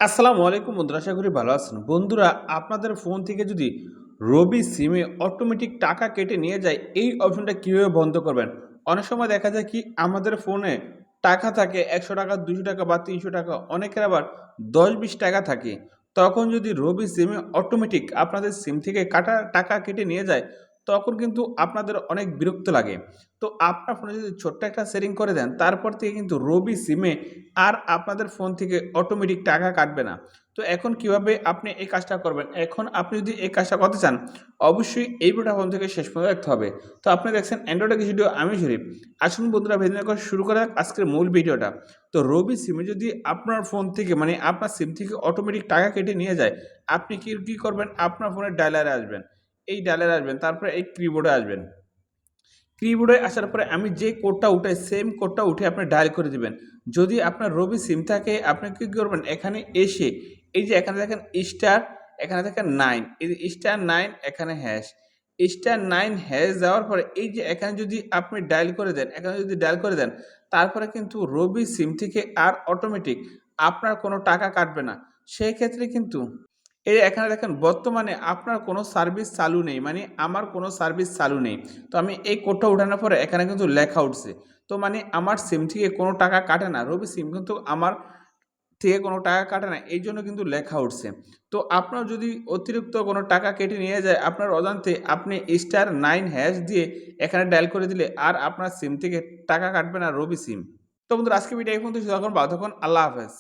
আসসালামু আলাইকুম বন্ধুরা, আশা করি ভালো আছেন। বন্ধুরা, আপনাদের ফোন থেকে যদি রবি সিমে অটোমেটিক টাকা কেটে নিয়ে যায়, এই অপশনটা কিভাবে বন্ধ করবেন? অনেক সময় দেখা যায় কি আমাদের ফোনে টাকা থাকে ৳১০০, ৳২০০ বা ৳৩০০, অনেকের আবার ৳১০-২০ থাকে। তখন যদি রবি সিমে অটোমেটিক আপনাদের সিম থেকে টাকা কেটে নিয়ে যায়, তখন কিন্তু আপনাদের অনেক বিরক্ত লাগে। তো আপনার ফোনে যদি ছোট্ট একটা সেটিং করে দেন, তারপর থেকে কিন্তু রবি সিমে আর আপনাদের ফোন থেকে অটোমেটিক টাকা কাটবে না। তো এখন কিভাবে আপনি এই কাজটা করবেন? এখন আপনি যদি এই কাজটা করতে চান, অবশ্যই এই ভিডিওটা প্রথম থেকে শেষ পর্যন্ত দেখতে হবে। তো আপনি দেখছেন অ্যান্ড্রয়েড কিছু ভিডিও আমি শরীফ। আসুন বন্ধুরা, ভেতরে করে শুরু করা যাক আজকের মূল ভিডিওটা। তো রবি সিমে যদি আপনার ফোন থেকে মানে আপনার সিম থেকে অটোমেটিক টাকা কেটে নিয়ে যায়, আপনি কি করবেন? আপনার ফোনের ডায়ালারে আসবেন। এই ডায়ালারে আসবেন, তারপরে এই কিবোর্ডে আসবেন। কিবোর্ডে আসার পরে আমি যে কোডটা উঠাই সেম কোডটা উঠে আপনি ডায়াল করে দিবেন। যদি আপনার রবি সিম থাকে আপনি কি করবেন এখানে এসে এই যে এখানে দেখেন স্টার, এখানে দেখেন 9, এই যে স্টার 9 এখানে হ্যাশ। স্টার 9 হ্যাশ দেওয়ার পরে এই যে এখানে যদি আপনি ডায়াল করে দেন, এখানে যদি ডায়াল করে দেন তারপরে কিন্তু রবি সিম থেকে আর অটোমেটিক আপনার কোনো টাকা কাটবে না। সেই ক্ষেত্রে কিন্তু এই যে এখানে দেখেন বর্তমানে আপনার কোনো সার্ভিস চালু নেই। মানে আমার কোনো সার্ভিস চালু নেই। তো আমি এই কোডটা উঠানোর পরে এখানে কিন্তু লেখা উঠছে। তো মানে আমার সিম থেকে কোনো টাকা কাটে না। রবি সিম কিন্তু আমার থেকে কোনো টাকা কাটে না। এইজন্য কিন্তু লেখা উঠছে। তো আপনার যদি অতিরিক্ত কোনো টাকা কেটে নিয়ে যায় আপনার অজান্তে আপনি স্টার 9 হ্যাশ দিয়ে এখানে ডায়াল করে দিলে আর আপনার সিম থেকে টাকা কাটবে না রবি সিম। তো বন্ধুরা, আজকে ভিডিও এই পর্যন্তই। ভালো থাকুন। আল্লাহ হাফেজ।